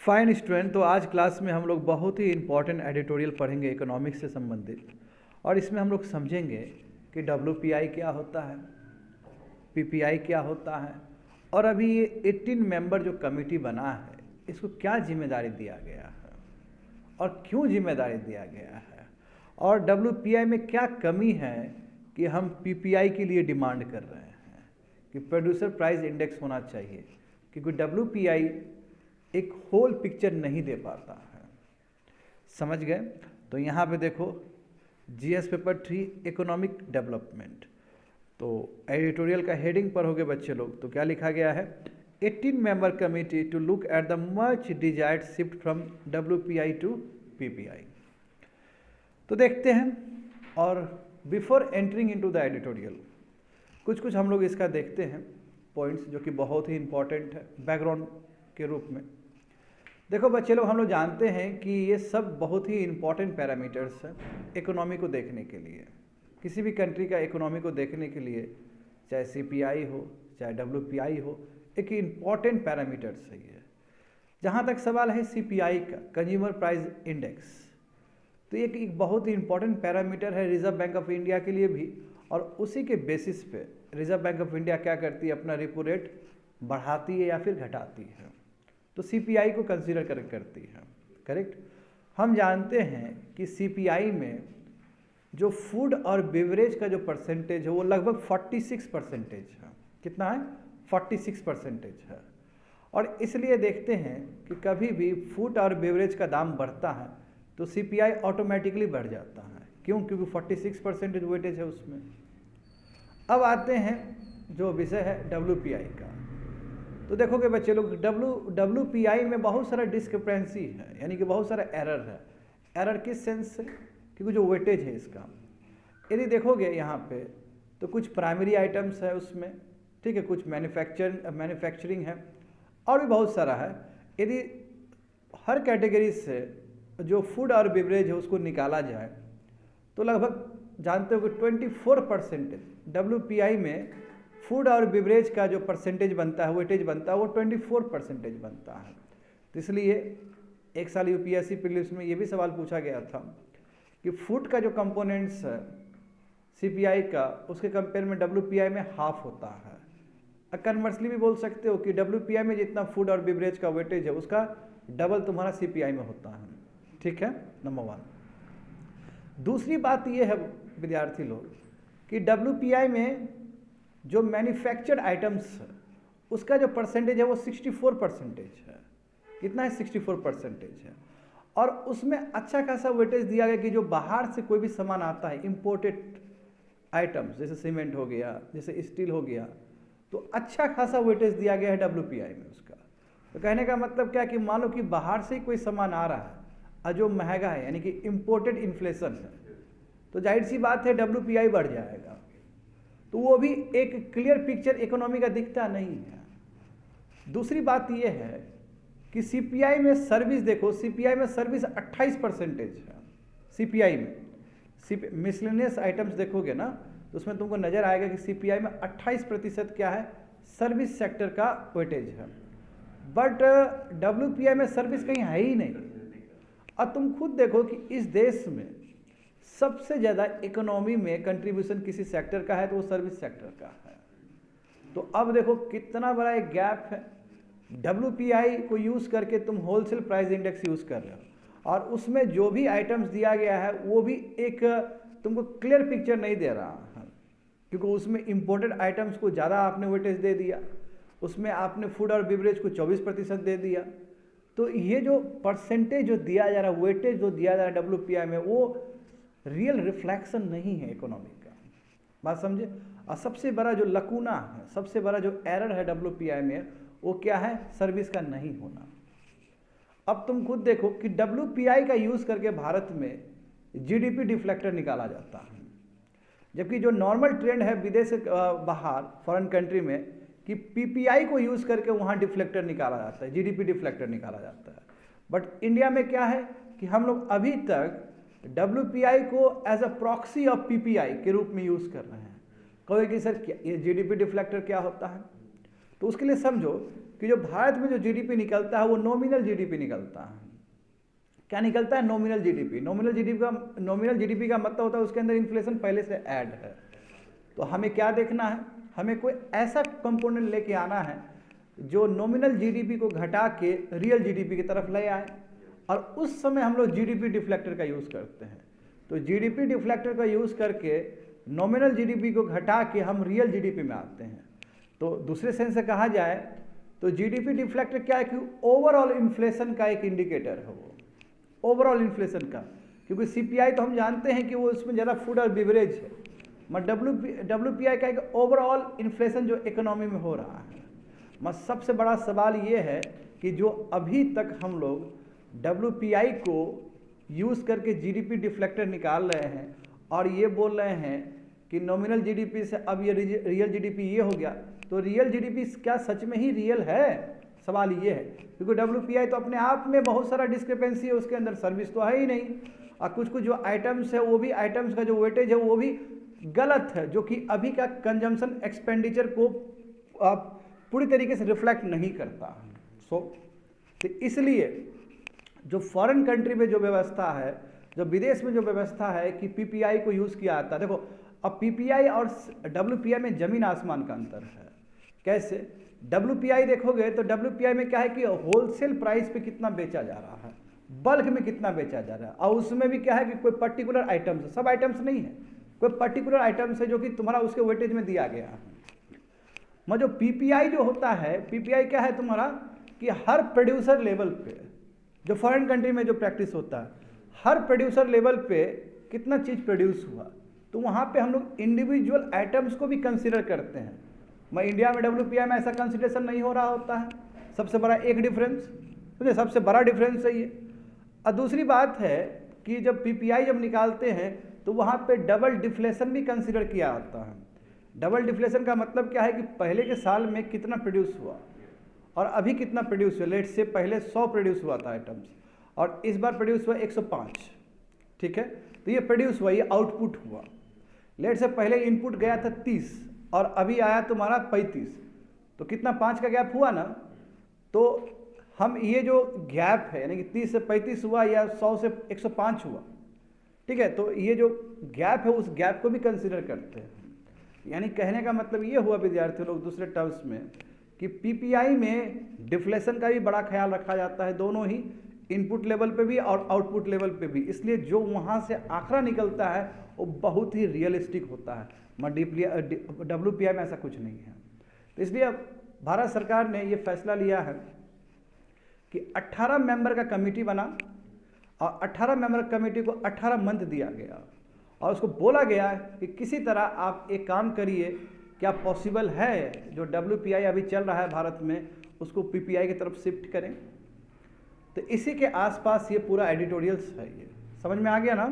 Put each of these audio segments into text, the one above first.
Fine student, तो आज class में हम लोग बहुत ही इंपॉर्टेंट एडिटोरियल पढ़ेंगे इकोनॉमिक्स से संबंधित। और इसमें हम लोग समझेंगे कि WPI क्या होता है, PPI क्या होता है, और अभी ये 18 मेंबर जो कमेटी बना है इसको क्या जिम्मेदारी दिया गया है और क्यों जिम्मेदारी दिया गया है, और WPI में क्या कमी है कि हम PPI के लिए डिमांड कर रहे हैं कि प्रोड्यूसर प्राइस इंडेक्स होना चाहिए, क्योंकि WPI एक होल पिक्चर नहीं दे पाता है। समझ गए? तो यहाँ पे देखो GS पेपर 3 इकोनॉमिक डेवलपमेंट, तो एडिटोरियल का हेडिंग पढ़ोगे बच्चे लोग तो क्या लिखा गया है, 18 member committee to look at the much desired shift from WPI to PPI। तो देखते हैं, और before entering into the editorial कुछ हम लोग इसका देखते हैं पॉइंट्स जो कि बहुत ही इंपॉर्टेंट है बैकग्राउंड के रूप में। देखो बच्चे लोग, हम लोग जानते हैं कि ये सब बहुत ही इंपॉर्टेंट पैरामीटर्स हैं इकोनॉमी को देखने के लिए। किसी भी कंट्री का इकोनॉमी को देखने के लिए चाहे CPI हो चाहे WPI हो, एक इम्पॉर्टेंट पैरामीटर्स है ये। जहाँ तक सवाल है CPI का, कंज्यूमर प्राइस इंडेक्स, तो ये एक बहुत ही इंपॉर्टेंट पैरामीटर है रिजर्व बैंक ऑफ इंडिया के लिए भी। और उसी के बेसिस पे रिजर्व बैंक ऑफ इंडिया क्या करती है, अपना रेपो रेट बढ़ाती है या फिर घटाती है, तो CPI को कंसीडर करती है। करेक्ट? हम जानते हैं कि CPI में जो फूड और बेवरेज का जो परसेंटेज है वो लगभग 46% है। कितना है? 46% है। और इसलिए देखते हैं कि कभी भी फूड और बेवरेज का दाम बढ़ता है तो CPI ऑटोमेटिकली बढ़ जाता है। क्यों? क्योंकि 46% वेटेज है उसमें। अब आते हैं जो विषय है WPI का। तो देखोगे बच्चे लोग, WPI में बहुत सारा डिस्क्रिपेंसी है, यानी कि बहुत सारा एरर है। एरर किस सेंस से? क्योंकि जो वेटेज है इसका, यदि देखोगे यहाँ पे तो कुछ प्राइमरी आइटम्स है उसमें, ठीक है, कुछ मैन्युफैक्चरिंग है और भी बहुत सारा है। यदि हर कैटेगरी से जो फूड और बेवरेज है उसको निकाला जाए तो लगभग जानते हो कि 24% WPI में फूड और बेवरेज का जो परसेंटेज बनता है, वेटेज बनता है, वो 24% बनता है। तो इसलिए एक साल UPSC प्रीलिम्स में ये भी सवाल पूछा गया था कि फूड का जो कंपोनेंट्स है CPI का, उसके कंपेयर में WPI में हाफ होता है। कन्वर्सली भी बोल सकते हो कि WPI में जितना फूड और बेवरेज का वेटेज है उसका डबल तुम्हारा CPI में होता है। ठीक है, नंबर 1। दूसरी बात ये है विद्यार्थी लोग कि WPI में जो मैन्युफैक्चर्ड आइटम्स है उसका जो परसेंटेज है वो 64% है। कितना है? 64% है। और उसमें अच्छा खासा वेटेज दिया गया कि जो बाहर से कोई भी सामान आता है, इंपोर्टेड आइटम्स जैसे सीमेंट हो गया, जैसे स्टील हो गया, तो अच्छा खासा वेटेज दिया गया है WPI में उसका। तो कहने का मतलब क्या कि मान लो कि बाहर से ही कोई सामान आ रहा है और जो महंगा है, यानी कि इंपोर्टेड इन्फ्लेशन है, तो जाहिर सी बात है WPI बढ़ जाएगा। तो वो भी एक क्लियर पिक्चर इकोनॉमी का दिखता नहीं है। दूसरी बात ये है कि CPI में सर्विस देखो, CPI में सर्विस 28% है। CPI में मिसलेनियस आइटम्स देखोगे ना तो उसमें तुमको नजर आएगा कि CPI में 28% क्या है, सर्विस सेक्टर का वेटेज है। बट WPI में सर्विस कहीं है ही नहीं। और तुम खुद देखो कि इस देश में सबसे ज़्यादा इकोनॉमी में कंट्रीब्यूशन किसी सेक्टर का है तो वो सर्विस सेक्टर का है। तो अब देखो कितना बड़ा एक गैप है। WPI को यूज़ करके तुम होलसेल प्राइस इंडेक्स यूज़ कर रहे हो और उसमें जो भी आइटम्स दिया गया है वो भी एक तुमको क्लियर पिक्चर नहीं दे रहा है, क्योंकि उसमें इंपोर्टेड आइटम्स को ज़्यादा आपने वेटेज दे दिया, उसमें आपने फूड और बेवरेज को 24% दे दिया। तो ये जो परसेंटेज जो दिया जा रहा है, वेटेज जो दिया जा रहा है WPI में, वो रियल रिफ्लेक्शन नहीं है इकोनॉमी का। बात समझे? और सबसे बड़ा जो लकूना है, सबसे बड़ा जो एरर है WPI में, वो क्या है? सर्विस का नहीं होना। अब तुम खुद देखो कि WPI का यूज़ करके भारत में GDP डिफ्लेक्टर निकाला जाता है, जबकि जो नॉर्मल ट्रेंड है विदेश से बाहर फॉरेन कंट्री में कि PPI को यूज़ करके वहाँ डिफ्लेक्टर निकाला जाता है, GDP डिफ्लेक्टर निकाला जाता है। बट इंडिया में क्या है कि हम लोग अभी तक WPI को as a proxy of PPI के रूप में यूज़ कर रहे हैं। कहोगे कि सर क्या ये GDP डिफ्लेक्टर क्या होता है? तो उसके लिए समझो कि जो भारत में जो जीडीपी निकलता है वो नॉमिनल जीडीपी निकलता है। क्या निकलता है? Nominal GDP. नॉमिनल जीडीपी का मतलब होता है उसके अंदर इन्फ्लेशन पहले से ऐड है। तो हमें क्या देखना है? हमें कोई ऐसा कंपोनेंट लेके आना है जो नॉमिनल जीडीपी को घटा के रियल जीडीपी की तरफ ले आए, और उस समय हम लोग जीडीपी डिफ्लेक्टर का यूज़ करते हैं। तो जीडीपी डिफ्लेक्टर का यूज़ करके नॉमिनल जीडीपी को घटा के हम रियल जीडीपी में आते हैं। तो दूसरे सेंस से कहा जाए तो जीडीपी डिफ्लेक्टर क्या है कि ओवरऑल इन्फ्लेशन का एक इंडिकेटर है वो, ओवरऑल इन्फ्लेशन का। क्योंकि सीपीआई तो हम जानते हैं कि वो उसमें ज़्यादा फूड और बिवरेज है, मगर डब्ल्यूपीआई का एक ओवरऑल इन्फ्लेशन जो इकोनॉमी में हो रहा है। मगर सबसे बड़ा सवाल ये है कि जो अभी तक हम लोग डब्ल्यूपीआई को यूज़ करके जीडीपी डिफ्लेक्टर निकाल रहे हैं और ये बोल रहे हैं कि नॉमिनल जीडीपी से अब ये रियल जीडीपी ये हो गया, तो रियल जीडीपी क्या सच में ही रियल है? सवाल ये है। क्योंकि डब्ल्यूपीआई तो अपने आप में बहुत सारा डिस्क्रिपेंसी है, उसके अंदर सर्विस तो है ही नहीं, और कुछ कुछ जो आइटम्स है वो भी आइटम्स का जो वेटेज है वो भी गलत है, जो कि अभी का कंजम्पशन एक्सपेंडिचर को पूरी तरीके से रिफ्लेक्ट नहीं करता। तो इसलिए जो फॉरेन कंट्री में जो व्यवस्था है, जो विदेश में जो व्यवस्था है कि पीपीआई को यूज़ किया जाता है, देखो अब पीपीआई और डब्ल्यूपीआई में ज़मीन आसमान का अंतर है। कैसे? डब्ल्यूपीआई देखोगे तो डब्ल्यूपीआई में क्या है कि होलसेल प्राइस पे कितना बेचा जा रहा है, बल्क में कितना बेचा जा रहा है, और उसमें भी क्या है कि कोई पर्टिकुलर आइटम्स, सब आइटम्स नहीं है, कोई पर्टिकुलर आइटम्स है जो कि तुम्हारा उसके वेटेज में दिया गया है। मगर जो पीपीआई जो होता है, पीपीआई क्या है तुम्हारा कि हर प्रोड्यूसर लेवल पे, जो फॉरेन कंट्री में जो प्रैक्टिस होता है, हर प्रोड्यूसर लेवल पे कितना चीज़ प्रोड्यूस हुआ, तो वहाँ पे हम लोग इंडिविजुअल आइटम्स को भी कंसिडर करते हैं। मैं इंडिया में डब्ल्यूपीआई में ऐसा कंसिडरेशन नहीं हो रहा होता है। सबसे बड़ा एक डिफरेंस, समझे, सबसे बड़ा डिफरेंस है ये। और दूसरी बात है कि जब पीपीआई जब निकालते हैं तो वहाँ पे डबल डिफ्लेशन भी कंसिडर किया जाता है। डबल डिफ्लेशन का मतलब क्या है कि पहले के साल में कितना प्रोड्यूस हुआ और अभी कितना प्रोड्यूस हुआ। लेट से पहले 100 प्रोड्यूस हुआ था आइटम्स और इस बार प्रोड्यूस हुआ 105, ठीक है। तो ये प्रोड्यूस हुआ, ये आउटपुट हुआ। लेट से पहले इनपुट गया था 30 और अभी आया तुम्हारा 35, तो कितना 5 का गैप हुआ ना। तो हम ये जो गैप है यानी कि 30 से 35 हुआ या 100 से 105 हुआ, ठीक है, तो ये जो गैप है उस गैप को भी कंसिडर करते हैं। यानी कहने का मतलब ये हुआ विद्यार्थी लोग दूसरे टर्म्स में कि पीपीआई में डिफ्लेशन का भी बड़ा ख्याल रखा जाता है, दोनों ही इनपुट लेवल पे भी और आउटपुट लेवल पे भी। इसलिए जो वहाँ से आंकड़ा निकलता है वो बहुत ही रियलिस्टिक होता है, मगर डब्ल्यूपीआई में ऐसा कुछ नहीं है। तो इसलिए अब भारत सरकार ने ये फैसला लिया है कि 18 मेंबर का कमेटी बना और 18 मेंबर कमेटी को 18 मंथ दिया गया और उसको बोला गया कि किसी तरह आप एक काम करिए, क्या पॉसिबल है जो डब्ल्यूपीआई अभी चल रहा है भारत में उसको पीपीआई की तरफ शिफ्ट करें। तो इसी के आसपास ये पूरा एडिटोरियल्स है, ये समझ में आ गया ना।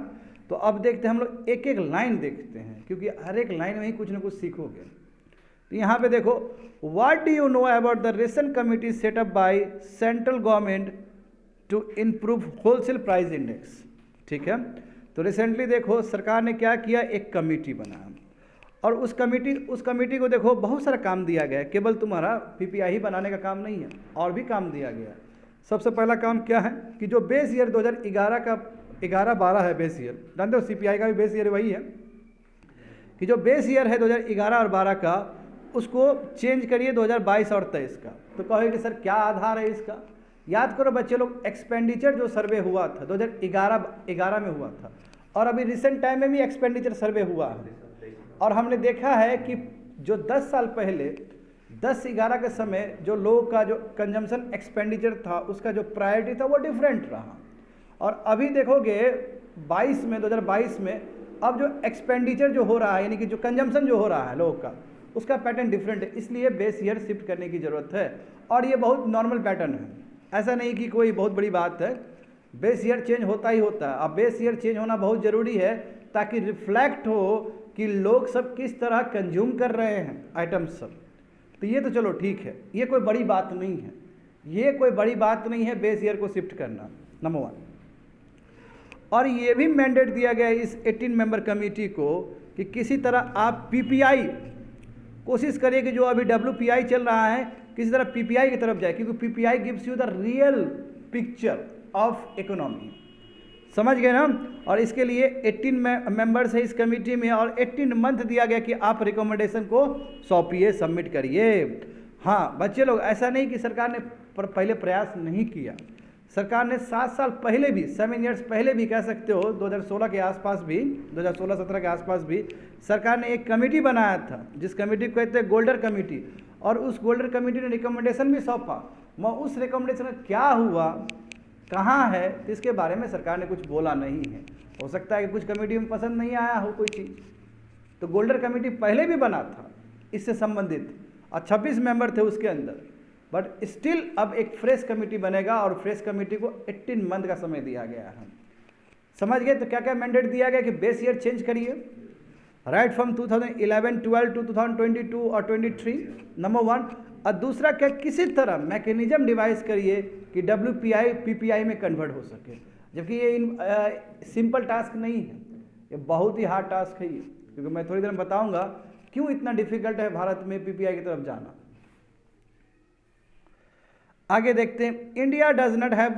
तो अब देखते हैं हम लोग एक एक लाइन देखते हैं, क्योंकि हर एक लाइन में ही कुछ ना कुछ सीखोगे। तो यहाँ पे देखो, what do you know about the recent committee setup by central government to improve wholesale price index, ठीक है। तो रिसेंटली देखो सरकार ने क्या किया, एक कमेटी बना और उस कमेटी को देखो बहुत सारा काम दिया गया है। केवल तुम्हारा पीपीआई ही बनाने का काम नहीं है, और भी काम दिया गया है। सबसे पहला काम क्या है कि जो बेस ईयर 2011 का 11-12 है बेस ईयर, जानते हो सीपीआई का भी बेस ईयर वही है कि जो बेस ईयर है 2011 और 12 का उसको चेंज करिए 2022 और 23 का। तो कहोगे कि सर क्या आधार है इसका। याद करो बच्चे लोग, एक्सपेंडिचर जो सर्वे हुआ था 2011 में हुआ था और अभी रिसेंट टाइम में भी एक्सपेंडिचर सर्वे हुआ है, और हमने देखा है कि जो 10 साल पहले 10-11 के समय जो लोगों का जो कंजम्पशन एक्सपेंडिचर था उसका जो प्रायोरिटी था वो डिफरेंट रहा, और अभी देखोगे 2022 में अब जो एक्सपेंडिचर जो हो रहा है यानी कि जो कंजम्पशन जो हो रहा है लोगों का उसका पैटर्न डिफरेंट है। इसलिए बेस ईयर शिफ्ट करने की ज़रूरत है, और ये बहुत नॉर्मल पैटर्न है, ऐसा नहीं कि कोई बहुत बड़ी बात है। बेस ईयर चेंज होता ही होता है। अब बेस ईयर चेंज होना बहुत ज़रूरी है ताकि रिफ्लेक्ट हो कि लोग सब किस तरह कंज्यूम कर रहे हैं आइटम्स सब। तो ये तो चलो ठीक है, ये कोई बड़ी बात नहीं है, ये कोई बड़ी बात नहीं है बेस ईयर को शिफ्ट करना, नंबर 1। और ये भी मैंडेट दिया गया है इस 18 मेंबर कमेटी को कि किसी तरह आप पीपीआई कोशिश करिए कि जो अभी डब्ल्यूपीआई चल रहा है किसी तरह पीपीआई की तरफ जाए, क्योंकि PPI gives you the real picture of economy. समझ गए ना। और इसके लिए 18 मेंबर्स है इस कमेटी में, और 18 मंथ दिया गया कि आप रिकमेंडेशन को सौंपिए, सबमिट करिए। हाँ बच्चे लोग, ऐसा नहीं कि सरकार ने पहले प्रयास नहीं किया। सरकार ने 7 साल पहले भी, 7 ईयर्स पहले भी कह सकते हो, 2016 के आसपास भी, 2016-17 के आसपास भी सरकार ने एक कमेटी बनाया था, जिस कमेटी को कहते हैं गोल्डर कमेटी, और उस गोल्डर कमेटी ने रिकमेंडेशन भी सौंपा। मैं उस रिकमेंडेशन का क्या हुआ, कहाँ है, तो इसके बारे में सरकार ने कुछ बोला नहीं है। हो सकता है कि कुछ कमेटी में पसंद नहीं आया हो कोई चीज़। तो गोल्डर कमेटी पहले भी बना था इससे संबंधित, और 26 मेंबर थे उसके अंदर, बट स्टिल अब एक फ्रेश कमेटी बनेगा, और फ्रेश कमेटी को 18 मंथ का समय दिया गया है। समझ गए। तो क्या क्या मैंडेट दिया गया कि बेस ईयर चेंज करिए, राइट फ्रॉम 2011, 12 टू 2022 और 23, नंबर 1। और दूसरा क्या, किसी तरह मैकेनिज्म डिवाइस करिए कि WPI PPI में कन्वर्ट हो सके, जबकि ये सिंपल टास्क नहीं है, ये बहुत ही हार्ड टास्क है ये, क्योंकि मैं थोड़ी देर में बताऊंगा क्यों इतना डिफिकल्ट है भारत में PPI की तरफ जाना। आगे देखते हैं, India does not have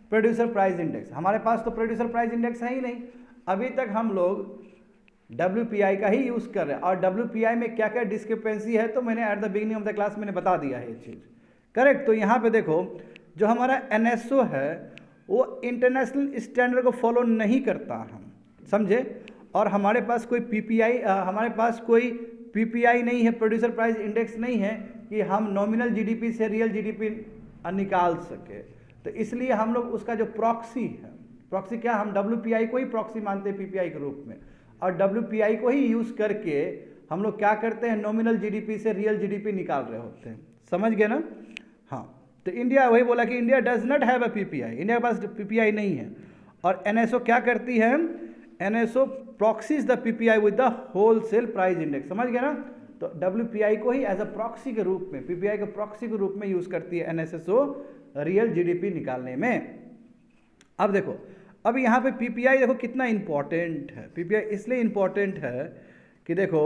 producer price index. हमारे पास तो प्रोड्यूसर प्राइस इंडेक्स है ही नहीं। अभी तक हम लोग WPI का ही यूज़ कर रहे हैं, और WPI में क्या क्या डिस्क्रिपेंसी है तो मैंने at the beginning of the class मैंने बता दिया है ये चीज़, करेक्ट। तो यहाँ पे देखो, जो हमारा NSO है वो इंटरनेशनल स्टैंडर्ड को फॉलो नहीं करता, हम समझे। और हमारे पास कोई PPI नहीं है, प्रोड्यूसर प्राइस इंडेक्स नहीं है कि हम नॉमिनल GDP से रियल GDP निकाल सके। तो इसलिए हम लोग उसका जो प्रॉक्सी है, प्रॉक्सी क्या, हम WPI को ही प्रॉक्सी मानते हैं PPI के रूप में, और WPI को ही यूज़ करके हम लोग क्या करते हैं, नॉमिनल GDP से रियल GDP निकाल रहे होते हैं। समझ गए ना। हाँ, तो इंडिया वही बोला कि India does not have a PPI, India के पास PPI नहीं है। और NSO क्या करती है, NSO proxies the PPI with the wholesale price index. समझ गए ना। तो WPI को ही एज अ प्रॉक्सी के रूप में, PPI के प्रॉक्सी के रूप में यूज़ करती है NSO रियल GDP निकालने में। अब देखो, अब यहाँ पे PPI देखो कितना इंपॉर्टेंट है। PPI इसलिए इंपॉर्टेंट है कि देखो,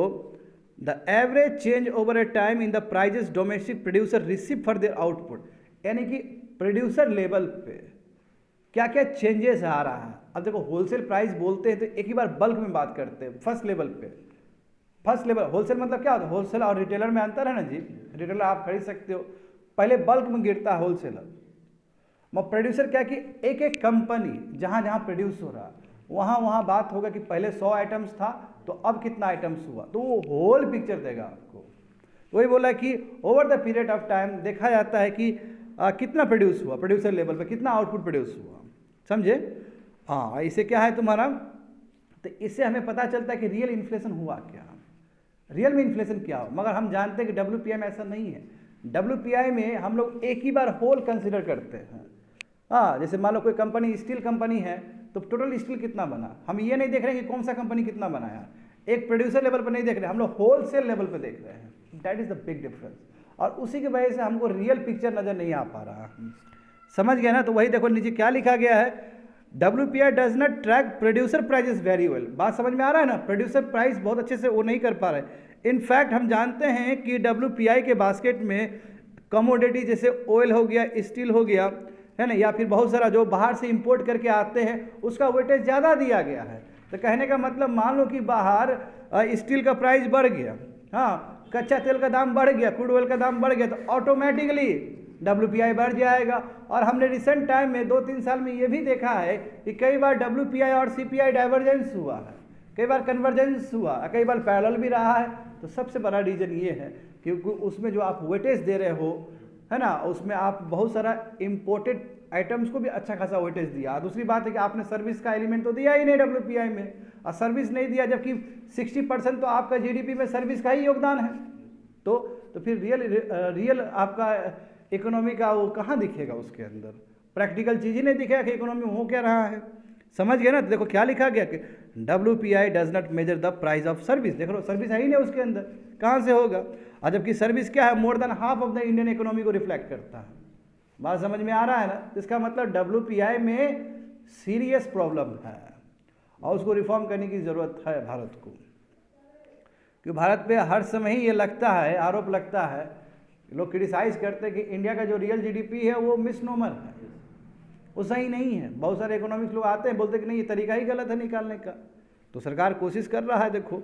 the average change over a time in the prices domestic producer receive for their output, यानी कि प्रोड्यूसर लेवल पे क्या क्या चेंजेस आ रहा है। अब देखो, होलसेल प्राइस बोलते हैं तो एक ही बार बल्क में बात करते हैं, फर्स्ट लेवल पे। फर्स्ट लेवल होलसेल मतलब क्या होता है, होलसेल और रिटेलर में अंतर है ना जी। रिटेलर आप खरीद सकते हो, पहले बल्क में गिरता है होलसेलर। मगर प्रोड्यूसर क्या कि एक एक कंपनी जहाँ जहाँ प्रोड्यूस हो रहा वहाँ वहाँ बात होगा कि पहले 100 आइटम्स था तो अब कितना आइटम्स हुआ, तो वो होल पिक्चर देगा आपको। वही बोला कि over the period of time देखा जाता है कि कितना प्रोड्यूस हुआ, प्रोड्यूसर लेवल पर कितना आउटपुट प्रोड्यूस हुआ, समझे। हाँ, इसे क्या है तुम्हारा, तो इससे हमें पता चलता है कि रियल इन्फ्लेशन हुआ क्या, रियल में इन्फ्लेशन क्या हो। मगर हम जानते हैं कि WPI में ऐसा नहीं है। WPI में हम लोग एक ही बार होल कंसिडर करते हैं। हाँ, जैसे मान लो कोई कंपनी स्टील कंपनी है तो टोटल स्टील कितना बना, हम ये नहीं देख रहे हैं कि कौन सा कंपनी कितना बनाया, एक प्रोड्यूसर लेवल पर नहीं देख रहे, हम लोग होलसेल लेवल पर देख रहे हैं। That is the big difference, और उसी की वजह से हमको रियल पिक्चर नज़र नहीं आ पा रहा। समझ गया ना। तो वही देखो नीचे क्या लिखा गया है, WPI does not track producer prices very well. बात समझ में आ रहा है ना, प्रोड्यूसर प्राइस बहुत अच्छे से वो नहीं कर पा रहे। इनफैक्ट हम जानते हैं कि WPI के बास्केट में कमोडिटी जैसे ऑयल हो गया, स्टील हो गया, है ना, या फिर बहुत सारा जो बाहर से इंपोर्ट करके आते हैं उसका वेटेज ज़्यादा दिया गया है। तो कहने का मतलब, मान लो कि बाहर स्टील का प्राइस बढ़ गया, हाँ, कच्चा तेल का दाम बढ़ गया, क्रूड ऑयल का दाम बढ़ गया, तो ऑटोमेटिकली WPI बढ़ जाएगा। और हमने रिसेंट टाइम में 2-3 साल में ये भी देखा है कि कई बार WPI और CPI डाइवर्जेंस हुआ है, कई बार कन्वर्जेंस हुआ, कई बार पैरेलल भी रहा है। तो सबसे बड़ा रीज़न ये है क्योंकि उसमें जो आप वेटेज दे रहे हो, है ना, उसमें आप बहुत सारा इम्पोर्टेड आइटम्स को भी अच्छा खासा वेटेज दिया। दूसरी बात है कि आपने सर्विस का एलिमेंट तो दिया ही नहीं WPI में, और सर्विस नहीं दिया जबकि 60% तो आपका GDP में सर्विस का ही योगदान है। तो फिर रियल आपका इकोनॉमी का वो कहाँ दिखेगा, उसके अंदर प्रैक्टिकल चीज़ ही नहीं दिखेगा कि इकोनॉमी हो क्या रहा है। समझ गए ना। तो देखो क्या लिखा गया कि WPI does not measure the price of service. देख लो, सर्विस है ही नहीं उसके अंदर, कहाँ से होगा। और जबकि सर्विस क्या है, more than half of the Indian economy को रिफ्लेक्ट करता है। बात समझ में आ रहा है ना। इसका मतलब WPI में सीरियस प्रॉब्लम है और उसको रिफॉर्म करने की ज़रूरत है भारत को, क्योंकि भारत पे हर समय ही ये लगता है, आरोप लगता है लोग क्रिटिसाइज करते हैं कि इंडिया का जो रियल जीडीपी है वो मिसनोमर है, वो सही नहीं है। बहुत सारे इकोनॉमिक्स लोग आते हैं बोलते हैं कि नहीं ये तरीका ही गलत है निकालने का। तो सरकार कोशिश कर रहा है। देखो,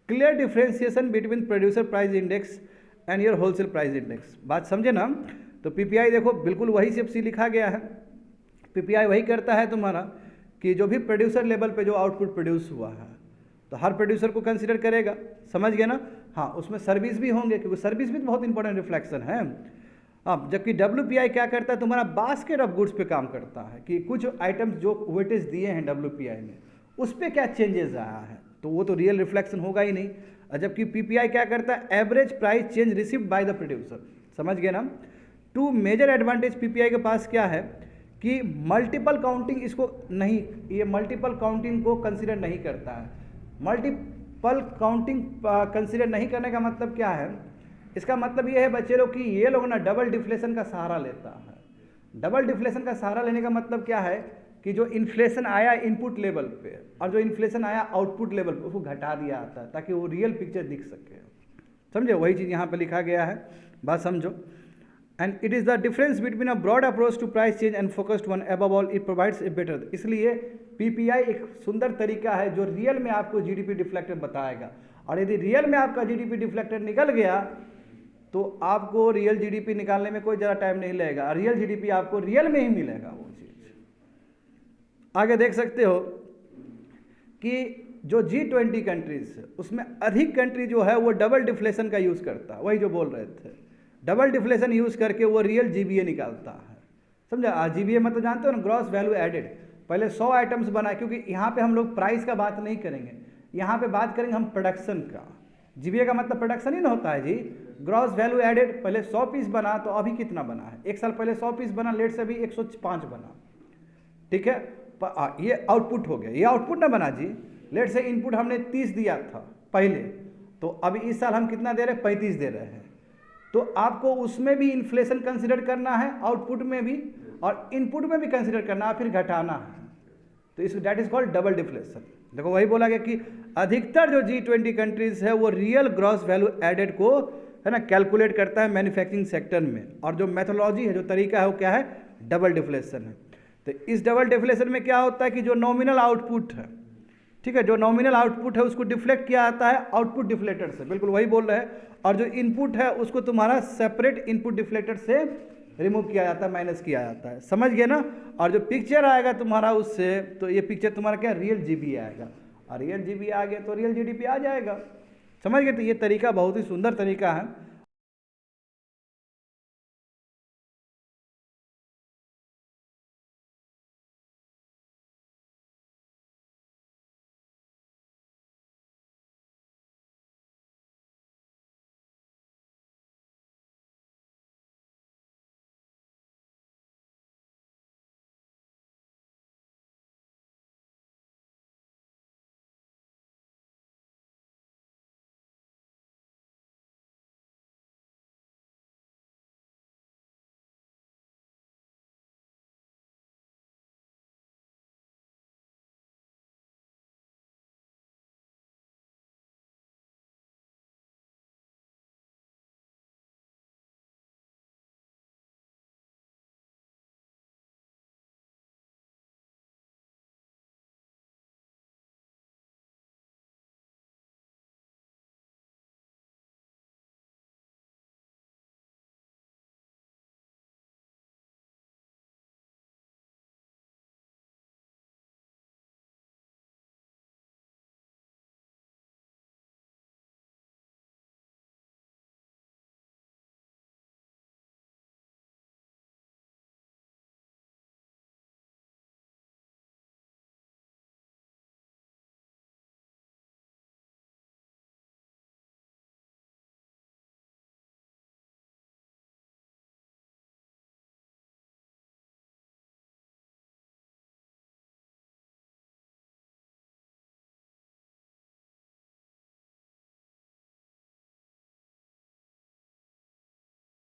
clear differentiation between producer price index and your wholesale price index, बात समझे ना। तो पीपीआई देखो बिल्कुल वही CFC लिखा गया है। पीपीआई वही करता है तुम्हारा कि जो भी प्रोड्यूसर लेवल पे जो आउटपुट प्रोड्यूस हुआ है तो हर प्रोड्यूसर को कंसिडर करेगा, समझ गए ना। हाँ, उसमें सर्विस भी होंगे क्योंकि सर्विस भी बहुत इंपॉर्टेंट रिफ्लेक्शन है। अब जबकि WPI क्या करता है, तुम्हारा बास्केट ऑफ गुड्स पे काम करता है कि कुछ आइटम्स जो वेटेज दिए हैं WPI में उस पर क्या चेंजेस आया है, तो वो तो रियल रिफ्लेक्शन होगा ही नहीं। और जबकि PPI क्या करता है, average price change received by the producer, समझ गए ना। टू मेजर एडवांटेज PPI के पास क्या है कि मल्टीपल काउंटिंग इसको नहीं, ये मल्टीपल काउंटिंग को कंसिडर नहीं करता है। मल्टीपल काउंटिंग कंसिडर नहीं करने का मतलब क्या है, इसका मतलब ये है बच्चे लोग कि ये लोग ना डबल डिफ्लेशन का सहारा लेता है। डबल डिफ्लेशन का सहारा लेने का मतलब क्या है कि जो इन्फ्लेशन आया इनपुट लेवल पे और जो इन्फ्लेशन आया आउटपुट लेवल पे उसको घटा दिया जाता है ताकि वो रियल पिक्चर दिख सके, समझे। वही चीज़ यहाँ पे लिखा गया है, बात समझो। And it is the difference between a broad approach to price change and focused one, above all it provides a better. इसलिए PPI एक सुंदर तरीका है जो रियल में आपको GDP डिफ्लेक्टर बताएगा। और यदि रियल में आपका GDP डिफ्लेक्टर निकल गया तो आपको रियल GDP निकालने में कोई ज़्यादा टाइम नहीं लगेगा, रियल GDP आपको रियल में ही मिलेगा वो चीज़। आगे देख सकते हो कि जो G20 कंट्रीज है उसमें अधिक कंट्री जो है वो डबल डिफ्लेशन का यूज़ करता है, वही जो बोल रहे थे, डबल डिफ्लेशन यूज़ करके वो रियल GVA निकालता है, समझा। GVA मतलब जानते हो ना, ग्रॉस वैल्यू एडेड। पहले 100 आइटम्स बनाए, क्योंकि यहाँ पे हम लोग प्राइस का बात नहीं करेंगे, यहाँ पे बात करेंगे हम प्रोडक्शन का। GVA का मतलब प्रोडक्शन ही ना होता है जी। ग्रॉस वैल्यू एडेड, पहले 100 पीस बना तो अभी कितना बना है, एक साल पहले 100 पीस बना, लेट से अभी 105 बना, ठीक है। ये आउटपुट हो गया, ये आउटपुट ना बना जी। लेट से इनपुट हमने 30 दिया था पहले, तो अभी इस साल हम कितना दे रहे हैं, 35 दे रहे हैं। तो आपको उसमें भी इन्फ्लेशन कंसिडर करना है, आउटपुट में भी, और इनपुट में भी कंसिडर करना है, फिर घटाना है। तो इस that is called double deflation. देखो वही बोला गया कि अधिकतर जो G20 कंट्रीज है वो रियल ग्रॉस वैल्यू एडेड को है ना कैलकुलेट करता है मैन्युफैक्चरिंग सेक्टर में, और जो मेथोलॉजी है, जो तरीका है वो क्या है, डबल डिफ्लेशन है। तो इस डबल डिफ्लेशन में क्या होता है कि जो नॉमिनल आउटपुट है, ठीक है, जो नॉमिनल आउटपुट है उसको डिफ्लेक्ट किया जाता है आउटपुट डिफ्लेक्टर से, बिल्कुल वही बोल रहे हैं। और जो इनपुट है उसको तुम्हारा सेपरेट इनपुट डिफ्लेक्टर से रिमूव किया जाता है, माइनस किया जाता है, समझ गए ना। और जो पिक्चर आएगा तुम्हारा उससे, तो ये पिक्चर तुम्हारा क्या, रियल GVA आएगा, और रियल GVA आ गया तो रियल GDP आ जाएगा, समझ गए। तो ये तरीका बहुत ही सुंदर तरीका है।